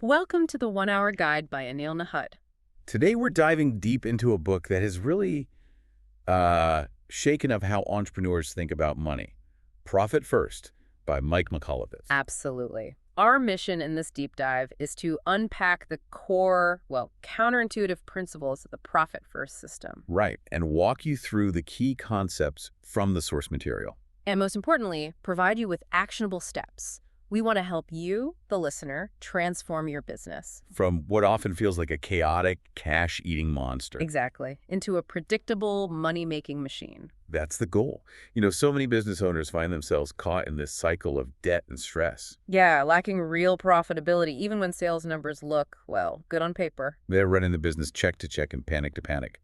Welcome to the 1 Hour Guide by Anil Nahud. Today we're diving deep into a book that has really shaken up how entrepreneurs think about money. Profit First by Mike Michalowicz. Absolutely. Our mission in this deep dive is to unpack the core, counterintuitive principles of the profit first system. Right, and walk you through the key concepts from the source material. And most importantly, provide you with actionable steps. We want to help you, the listener, transform your business. From what often feels like a chaotic, cash-eating monster. Exactly. Into a predictable, money-making machine. That's the goal. So many business owners find themselves caught in this cycle of debt and stress. Yeah, lacking real profitability, even when sales numbers look, good on paper. They're running the business check to check and panic to panic,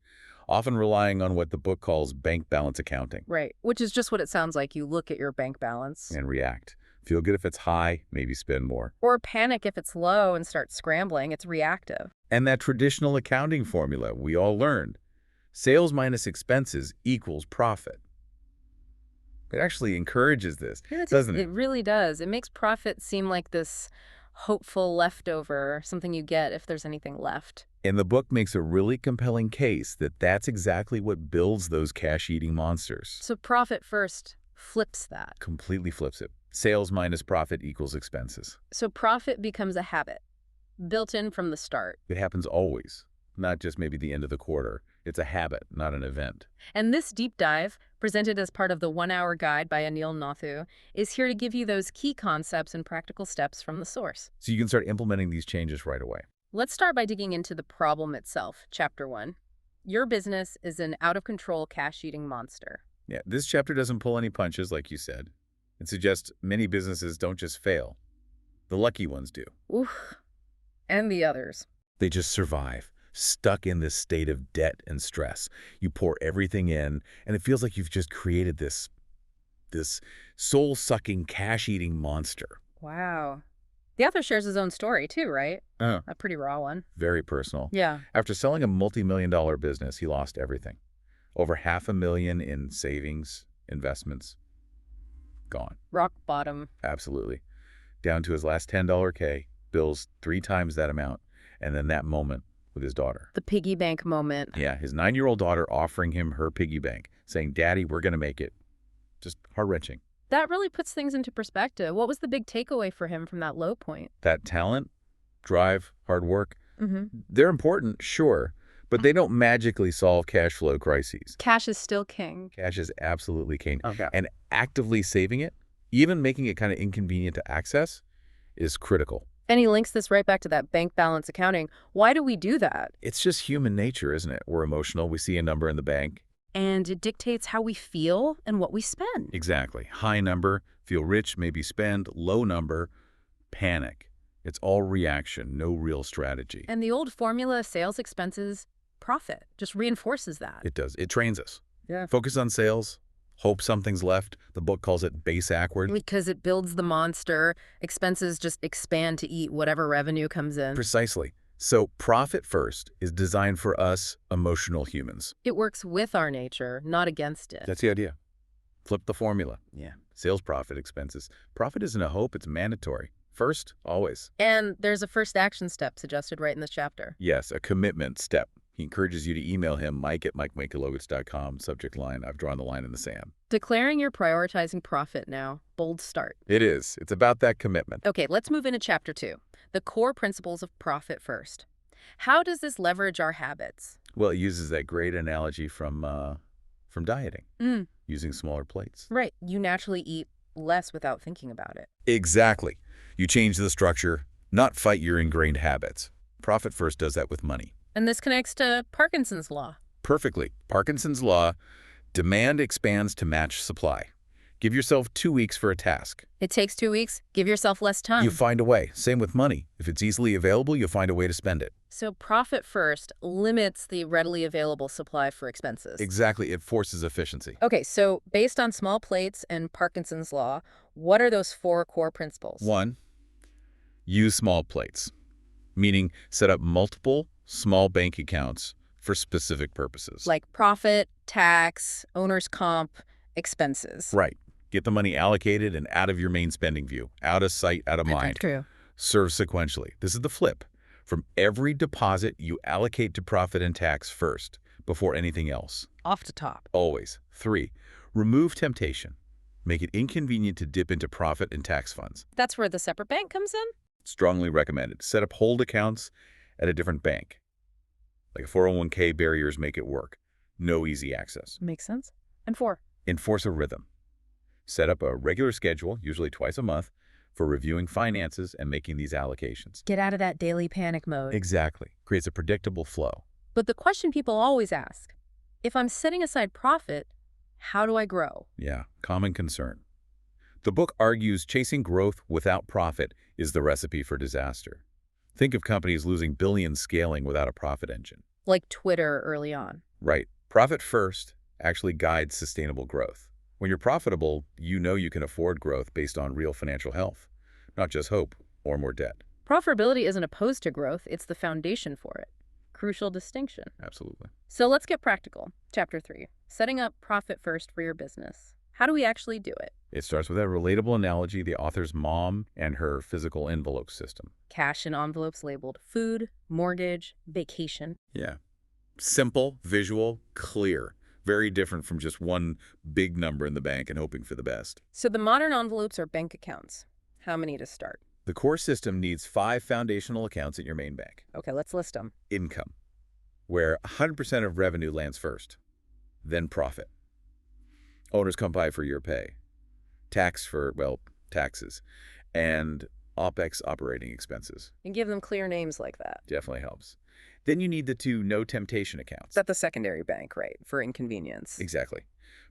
often relying on what the book calls bank balance accounting. Right, which is just what it sounds like. You look at your bank balance. And react. Feel good if it's high, maybe spend more. Or panic if it's low and start scrambling. It's reactive. And that traditional accounting formula we all learned, sales minus expenses equals profit. It actually encourages this, doesn't it? It really does. It makes profit seem like this hopeful leftover, something you get if there's anything left. And the book makes a really compelling case that that's exactly what builds those cash-eating monsters. So profit first flips that. Completely flips it. Sales minus profit equals expenses. So profit becomes a habit, built in from the start. It happens always, not just maybe the end of the quarter. It's a habit, not an event. And this deep dive, presented as part of the 1 Hour Guide by Anil Nahud, is here to give you those key concepts and practical steps from the source. So you can start implementing these changes right away. Let's start by digging into the problem itself. Chapter 1. Your business is an out-of-control cash-eating monster. Yeah, this chapter doesn't pull any punches, like you said. It suggests many businesses don't just fail. The lucky ones do. Oof. And the others. They just survive, stuck in this state of debt and stress. You pour everything in, and it feels like you've just created this soul-sucking, cash-eating monster. Wow. The author shares his own story, too, right? Oh. A pretty raw one. Very personal. Yeah. After selling a multi-million-dollar business, he lost everything. Over $500,000 in savings, investments. Gone. Rock bottom. Absolutely. Down to his last $10K, bills 3 times that amount, and then that moment with his daughter. The piggy bank moment. Yeah, his 9-year-old daughter offering him her piggy bank, saying, "Daddy, we're going to make it." Just heart-wrenching. That really puts things into perspective. What was the big takeaway for him from that low point? That talent, drive, hard work, Mm-hmm. they're important, sure, but they don't magically solve cash flow crises. Cash is still king. Cash is absolutely king. Okay. And actively saving it, even making it kind of inconvenient to access, is critical. And he links this right back to that bank balance accounting. Why do we do that? It's just human nature, isn't it? We're emotional. We see a number in the bank. And it dictates how we feel and what we spend. Exactly. High number, feel rich, maybe spend. Low number, panic. It's all reaction, no real strategy. And the old formula, sales expenses, profit, just reinforces that. It does. It trains us. Yeah. Focus on sales. Hope something's left. The book calls it base backward. Because it builds the monster. Expenses just expand to eat whatever revenue comes in. Precisely. So Profit First is designed for us emotional humans. It works with our nature, not against it. That's the idea. Flip the formula. Yeah. Sales, profit, expenses. Profit isn't a hope. It's mandatory. First, always. And there's a first action step suggested right in this chapter. Yes, a commitment step. He encourages you to email him, mike@mikemichalowicz.com, subject line, "I've drawn the line in the sand." Declaring you're prioritizing profit now. Bold start. It is. It's about that commitment. Okay, let's move into chapter 2. The core principles of profit first. How does this leverage our habits? Well, it uses that great analogy from dieting, using smaller plates. Right. You naturally eat less without thinking about it. Exactly. You change the structure, not fight your ingrained habits. Profit First does that with money. And this connects to Parkinson's law. Perfectly. Parkinson's law, demand expands to match supply. Give yourself 2 weeks for a task. It takes 2 weeks. Give yourself less time. You find a way. Same with money. If it's easily available, you'll find a way to spend it. So profit first limits the readily available supply for expenses. Exactly. It forces efficiency. Okay, so based on small plates and Parkinson's law, what are those 4 core principles? 1, use small plates, meaning set up multiple small bank accounts for specific purposes. Like profit, tax, owner's comp, expenses. Right. Get the money allocated and out of your main spending view. Out of sight, out of mind. True. serve sequentially. This is the flip. From every deposit, you allocate to profit and tax first, before anything else. Off the top. Always. 3, remove temptation. Make it inconvenient to dip into profit and tax funds. That's where the separate bank comes in? Strongly recommended. Set up hold accounts at a different bank. Like a 401k, barriers make it work. No easy access. Makes sense. And 4, Enforce a rhythm. Set up a regular schedule, usually twice a month, for reviewing finances and making these allocations. get out of that daily panic mode. Exactly. Creates a predictable flow. But the question people always ask, if I'm setting aside profit, how do I grow? Yeah, common concern. The book argues chasing growth without profit is the recipe for disaster. Think of companies losing billions scaling without a profit engine. Like Twitter early on. Right. Profit first actually guides sustainable growth. When you're profitable, you know you can afford growth based on real financial health, not just hope or more debt. Profitability isn't opposed to growth, it's the foundation for it. Crucial distinction. Absolutely. So let's get practical. Chapter 3, setting up profit first for your business. How do we actually do it? It starts with a relatable analogy, the author's mom and her physical envelope system. Cash in envelopes labeled food, mortgage, vacation. Yeah. Simple, visual, clear. Very different from just one big number in the bank and hoping for the best. So the modern envelopes are bank accounts. How many to start? The core system needs 5 foundational accounts at your main bank. Okay, let's list them. Income, where 100% of revenue lands first. Then profit. Owners come by for your pay. Tax for, well, taxes. And OPEX, operating expenses. And give them clear names like that. Definitely helps. Then you need the 2 no temptation accounts. That's the secondary bank, right? For inconvenience. Exactly.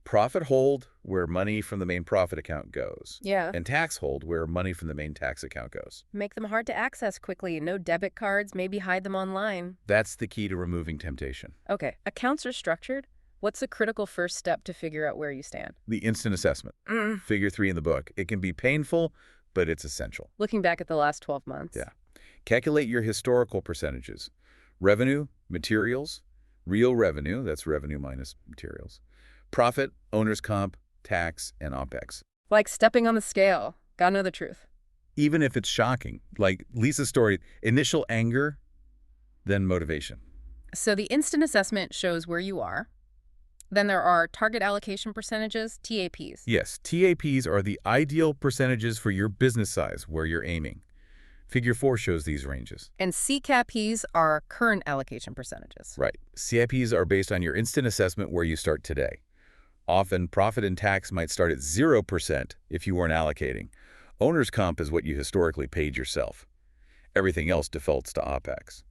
Profit hold, where money from the main profit account goes. Yeah. And tax hold, where money from the main tax account goes. Make them hard to access quickly. No debit cards. Maybe hide them online. That's the key to removing temptation. Okay, accounts are structured. What's the critical first step to figure out where you stand? The instant assessment. Figure 3 in the book. It can be painful, but it's essential. Looking back at the last 12 months. Yeah. Calculate your historical percentages. Revenue, materials, real revenue, that's revenue minus materials. Profit, owner's comp, tax, and OPEX. Like stepping on the scale. Gotta know the truth. Even if it's shocking, like Lisa's story, initial anger, then motivation. So the instant assessment shows where you are. Then there are target allocation percentages, TAPs. Yes, TAPs are the ideal percentages for your business size, where you're aiming. Figure 4 shows these ranges. And CCAPs are current allocation percentages. Right. CIPs are based on your instant assessment where you start today. Often, profit and tax might start at 0% if you weren't allocating. Owner's comp is what you historically paid yourself. Everything else defaults to OPEX.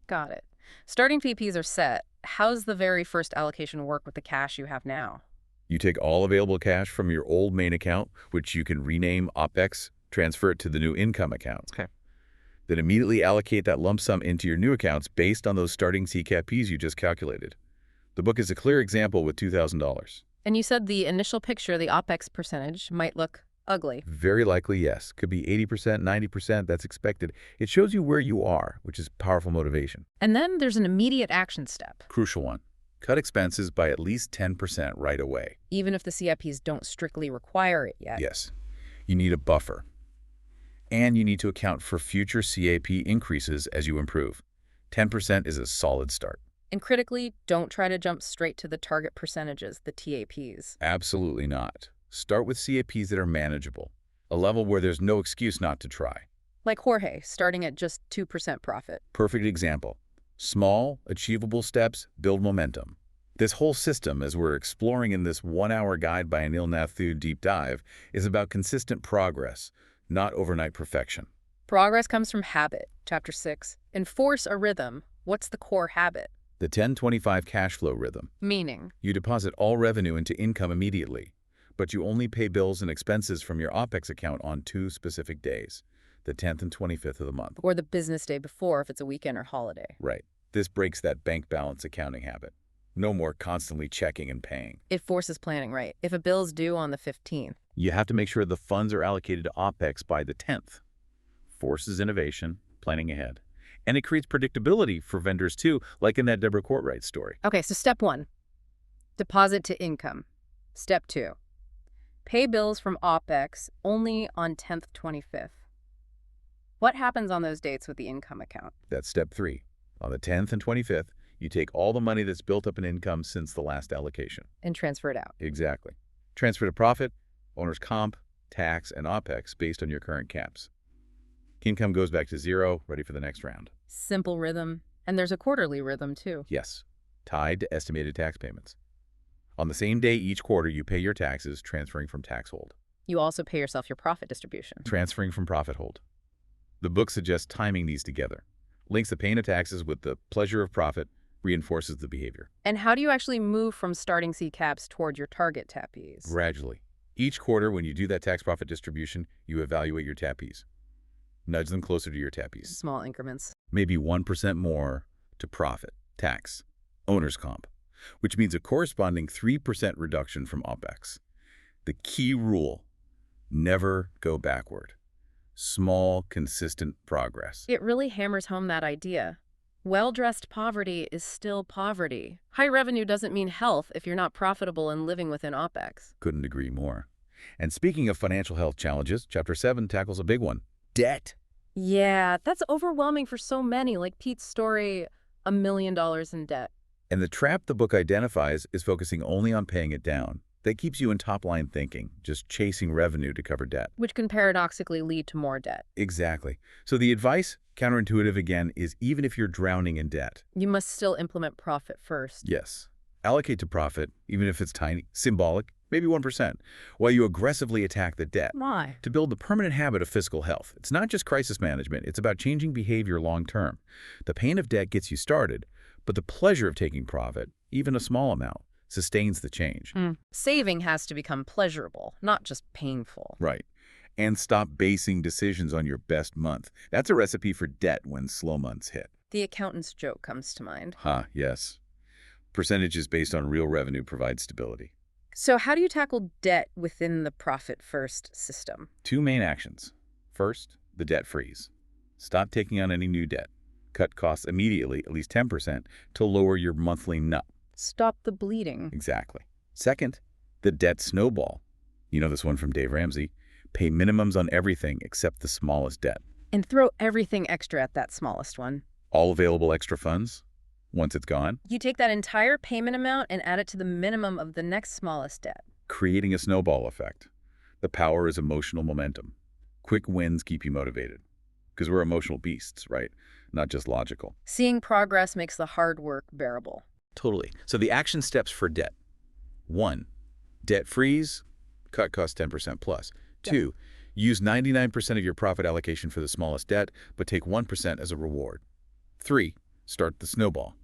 Got it. Starting TAPs are set. How's the very first allocation work with the cash you have now? You take all available cash from your old main account, which you can rename OPEX, transfer it to the new income account. Okay. Then immediately allocate that lump sum into your new accounts based on those starting CCAPs you just calculated. The book is a clear example with $2,000. And you said the initial picture, the OPEX percentage, might look ugly. Very likely, yes. Could be 80%, 90%, that's expected. It shows you where you are, which is powerful motivation. And then there's an immediate action step. Crucial one. Cut expenses by at least 10% right away. Even if the CIPs don't strictly require it yet. Yes. You need a buffer. And you need to account for future CAP increases as you improve. 10% is a solid start. And critically, don't try to jump straight to the target percentages, the TAPs. Absolutely not. Start with CAPs that are manageable, a level where there's no excuse not to try. Like Jorge, starting at just 2% profit. Perfect example. Small, achievable steps build momentum. This whole system, as we're exploring in this 1-hour guide by Anil Nathu deep dive, is about consistent progress, not overnight perfection. Progress comes from habit. Chapter 6. Enforce a rhythm. What's the core habit? The 10-25 cash flow rhythm. Meaning? You deposit all revenue into income immediately, but you only pay bills and expenses from your OPEX account on 2 specific days, the 10th and 25th of the month. Or the business day before if it's a weekend or holiday. Right. This breaks that bank balance accounting habit. No more constantly checking and paying. It forces planning, right? If a bill's due on the 15th. You have to make sure the funds are allocated to OPEX by the 10th. Forces innovation, planning ahead. And it creates predictability for vendors too, like in that Deborah Courtwright story. Okay, so step 1, deposit to income. Step 2, pay bills from OPEX only on 10th, 25th. What happens on those dates with the income account? That's step 3. On the 10th and 25th, you take all the money that's built up in income since the last allocation. And transfer it out. Exactly. Transfer to profit, owner's comp, tax, and OPEX based on your current caps. Income goes back to 0, ready for the next round. Simple rhythm. And there's a quarterly rhythm, too. Yes, tied to estimated tax payments. On the same day each quarter, you pay your taxes, transferring from tax hold. You also pay yourself your profit distribution. Transferring from profit hold. The book suggests timing these together. Links the pain of taxes with the pleasure of profit, reinforces the behavior. And how do you actually move from starting CCAPs toward your target TAPs? Gradually. Each quarter, when you do that tax profit distribution, you evaluate your TAPs. Nudge them closer to your TAPs. Small increments. Maybe 1% more to profit, tax, owner's comp, which means a corresponding 3% reduction from OPEX. The key rule: never go backward. Small, consistent progress. It really hammers home that idea. Well-dressed poverty is still poverty. High revenue doesn't mean health if you're not profitable and living within OPEX. Couldn't agree more. And speaking of financial health challenges, Chapter 7 tackles a big one: debt. Yeah, that's overwhelming for so many, like Pete's story, $1 million in debt. And the trap the book identifies is focusing only on paying it down. That keeps you in top-line thinking, just chasing revenue to cover debt. Which can paradoxically lead to more debt. Exactly. So the advice, counterintuitive again, is even if you're drowning in debt, you must still implement profit first. yes, allocate to profit, even if it's tiny, symbolic, maybe 1%, while you aggressively attack the debt. Why? To build the permanent habit of fiscal health. It's not just crisis management, it's about changing behavior long-term. The pain of debt gets you started, but the pleasure of taking profit, even a small amount, sustains the change. Saving has to become pleasurable, not just painful. Right. And stop basing decisions on your best month. That's a recipe for debt when slow months hit. The accountant's joke comes to mind. Yes. Percentages based on real revenue provide stability. So how do you tackle debt within the profit-first system? 2 main actions. First, the debt freeze. Stop taking on any new debt. Cut costs immediately, at least 10%, to lower your monthly nut. Stop the bleeding. Exactly. Second, the debt snowball. You know this one from Dave Ramsey. Pay minimums on everything except the smallest debt. And throw everything extra at that smallest one. All available extra funds, once it's gone, You take that entire payment amount and add it to the minimum of the next smallest debt. creating a snowball effect. The power is emotional momentum. Quick wins keep you motivated. Because we're emotional beasts, right? Not just logical. Seeing progress makes the hard work bearable. Totally. So the action steps for debt. 1, debt freeze, cut costs 10% plus. 2, use 99% of your profit allocation for the smallest debt, but take 1% as a reward. 3, start the snowball.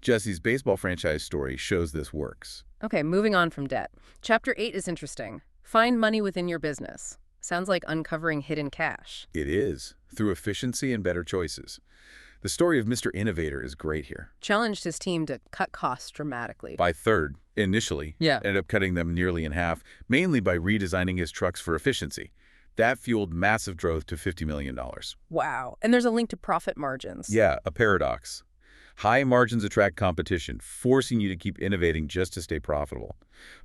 Jesse's baseball franchise story shows this works. Okay, moving on from debt. Chapter 8 is interesting. Find money within your business. Sounds like uncovering hidden cash. It is, through efficiency and better choices. The story of Mr. Innovator is great here. Challenged his team to cut costs dramatically. By third, initially, Yeah. ended up cutting them nearly in half, mainly by redesigning his trucks for efficiency. That fueled massive growth to $50 million. Wow. And there's a link to profit margins. Yeah, a paradox. High margins attract competition, forcing you to keep innovating just to stay profitable.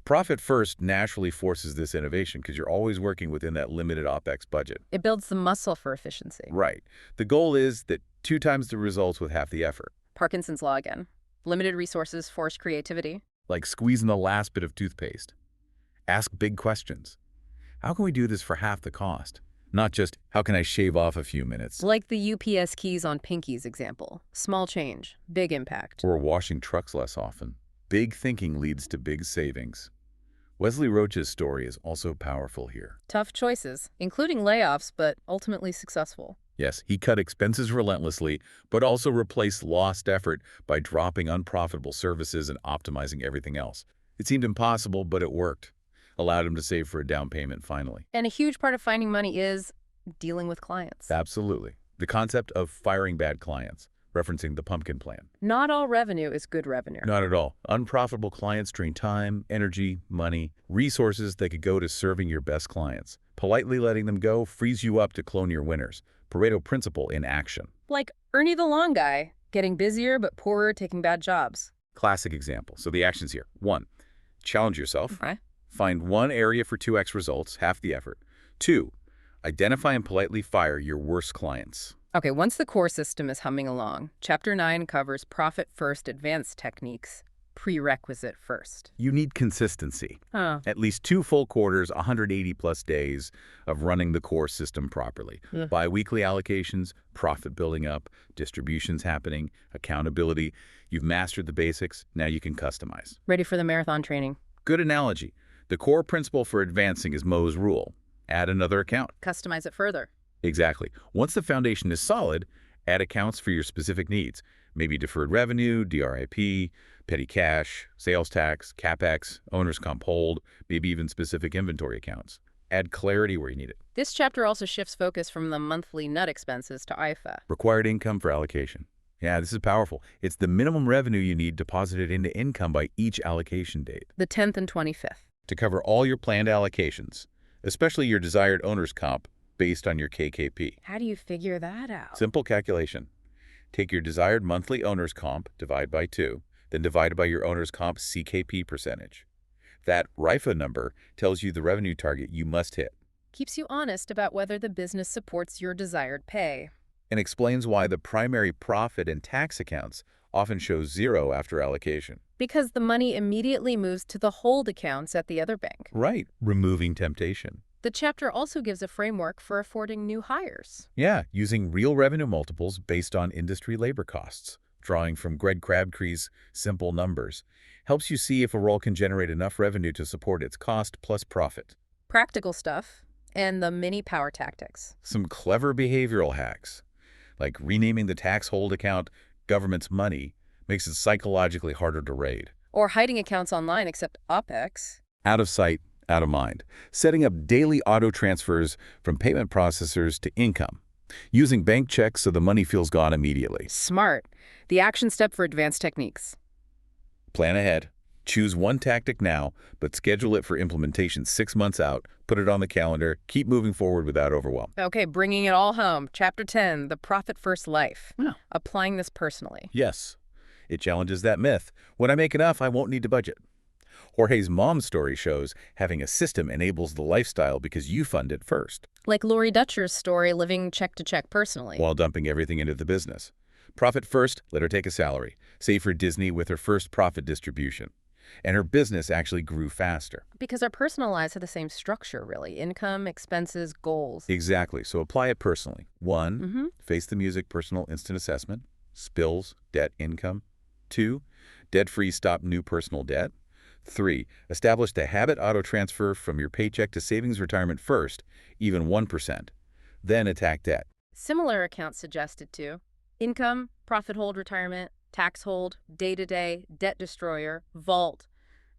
Profit first naturally forces this innovation because you're always working within that limited OPEX budget. It builds the muscle for efficiency. Right. The goal is that 2 times the results with half the effort. Parkinson's law again. Limited resources force creativity. Like squeezing the last bit of toothpaste. Ask big questions. How can we do this for half the cost? Not just, how can I shave off a few minutes? Like the UPS keys on Pinky's example. Small change, big impact. Or washing trucks less often. Big thinking leads to big savings. Wesley Roach's story is also powerful here. Tough choices, including layoffs, but ultimately successful. Yes, he cut expenses relentlessly, but also replaced lost effort by dropping unprofitable services and optimizing everything else. It seemed impossible, but it worked. Allowed him to save for a down payment finally. And a huge part of finding money is dealing with clients. Absolutely. The concept of firing bad clients, referencing the pumpkin plan. Not all revenue is good revenue. Not at all. Unprofitable clients drain time, energy, money, resources that could go to serving your best clients. Politely letting them go frees you up to clone your winners. Pareto principle in action. Like Ernie the Long Guy, getting busier but poorer, taking bad jobs. Classic example. So the actions here. 1, challenge yourself. Right. Find one area for 2x results, half the effort. 2, Identify and politely fire your worst clients. Okay, once the core system is humming along, Chapter 9 covers profit first advanced techniques, prerequisite first. You need consistency. Huh. At least 2 full quarters, 180 plus days of running the core system properly. Yeah. Bi-weekly allocations, profit building up, distributions happening, accountability. You've mastered the basics. Now you can customize. Ready for the marathon training. Good analogy. The core principle for advancing is Moe's rule. Add another account. Customize it further. Exactly. Once the foundation is solid, add accounts for your specific needs. Maybe deferred revenue, DRIP, petty cash, sales tax, CapEx, owner's comp hold, maybe even specific inventory accounts. Add clarity where you need it. This chapter also shifts focus from the monthly nut expenses to IFA. Required income for allocation. Yeah, this is powerful. It's the minimum revenue you need deposited into income by each allocation date. The 10th and 25th. To cover all your planned allocations, especially your desired owner's comp based on your KKP. How do you figure that out? Simple calculation. Take your desired monthly owner's comp, divide by 2, then divide by your owner's comp CKP percentage. That RIFA number tells you the revenue target you must hit. Keeps you honest about whether the business supports your desired pay. And explains why the primary profit and tax accounts often show 0 after allocation. Because the money immediately moves to the hold accounts at the other bank. Right. Removing temptation. The chapter also gives a framework for affording new hires. Yeah, using real revenue multiples based on industry labor costs. Drawing from Greg Crabtree's simple numbers helps you see if a role can generate enough revenue to support its cost plus profit. Practical stuff and the mini power tactics. Some clever behavioral hacks, like renaming the tax hold account government's money makes it psychologically harder to raid. Or hiding accounts online except OPEX. Out of sight, out of mind. Setting up daily auto transfers from payment processors to income. Using bank checks so the money feels gone immediately. Smart. The action step for advanced techniques. Plan ahead. Choose one tactic now, but schedule it for implementation 6 months out. Put it on the calendar. Keep moving forward without overwhelm. Okay, bringing it all home. Chapter 10, the profit first life. Yeah. Applying this personally. Yes. It challenges that myth. When I make enough, I won't need to budget. Jorge's mom's story shows having a system enables the lifestyle because you fund it first, Like Lori Dutcher's story, living check to check personally. while dumping everything into the business. Profit first, let her take a salary. Save for Disney with her first profit distribution. And her business actually grew faster. Because our personal lives have the same structure, really. Income, expenses, goals. Exactly. So apply it personally. 1, face the music personal instant assessment. Spills, debt, income. 2, debt-free stop new personal debt. 3, establish the habit auto transfer from your paycheck to savings retirement first, even 1%. Then attack debt. Similar accounts suggested too. Income, profit hold retirement, tax hold, day-to-day, debt destroyer, vault,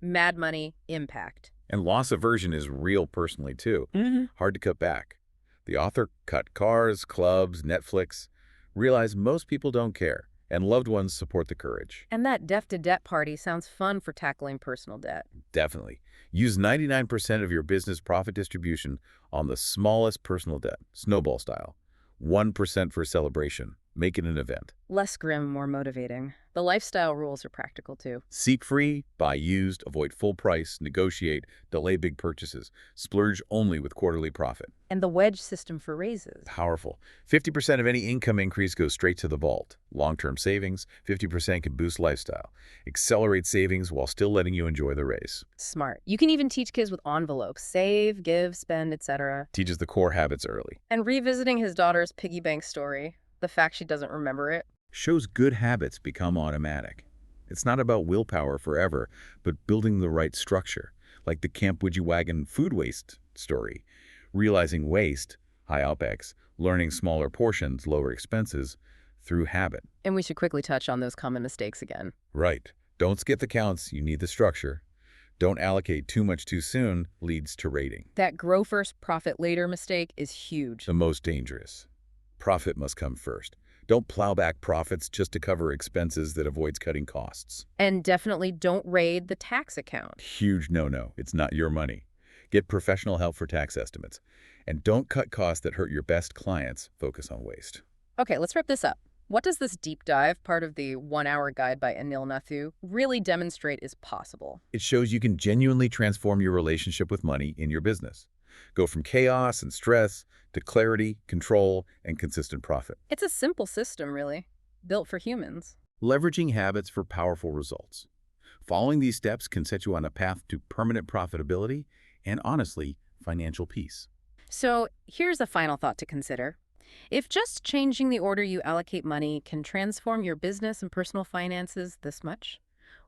mad money, impact. And loss aversion is real personally too. Hard to cut back. The author cut cars, clubs, Netflix. Realize most people don't care, and loved ones support the courage. And that deaf to debt party sounds fun for tackling personal debt. Definitely. Use 99% of your business profit distribution on the smallest personal debt, snowball style. 1% for celebration. Make it an event. Less grim, more motivating. The lifestyle rules are practical too. Seek free, buy used, avoid full price, negotiate, delay big purchases, splurge only with quarterly profit. And the wedge system for raises. Powerful. 50% of any income increase goes straight to the vault. Long-term savings, 50% can boost lifestyle. Accelerate savings while still letting you enjoy the race. Smart. You can even teach kids with envelopes. Save, give, spend, etc. Teaches the core habits early. And revisiting his daughter's piggy bank story, the fact she doesn't remember it. Shows good habits become automatic. It's not about willpower forever, but building the right structure, like the Camp Widgie Wagon food waste story. Realizing waste, high OPEX, learning smaller portions, lower expenses, through habit. And we should quickly touch on those common mistakes again. Right. Don't skip the counts, you need the structure. Don't allocate too much too soon, leads to rating. That grow first, profit later mistake is huge. The most dangerous. Profit must come first. Don't plow back profits just to cover expenses that avoids cutting costs. And definitely don't raid the tax account. Huge no-no. It's not your money. Get professional help for tax estimates. And don't cut costs that hurt your best clients. Focus on waste. Okay, let's wrap this up. What does this deep dive, part of the 1-hour guide by Anil Nathu, really demonstrate is possible? It shows you can genuinely transform your relationship with money in your business. Go from chaos and stress to clarity, control, and consistent profit. It's a simple system, really, built for humans. Leveraging habits for powerful results. Following these steps can set you on a path to permanent profitability and, honestly, financial peace. So here's a final thought to consider. If just changing the order you allocate money can transform your business and personal finances this much,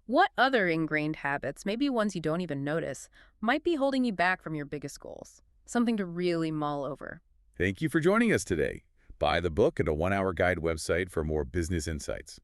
what other ingrained habits, maybe ones you don't even notice, might be holding you back from your biggest goals? Something to really mull over. Thank you for joining us today. Buy the book at a one-hour guide website for more business insights.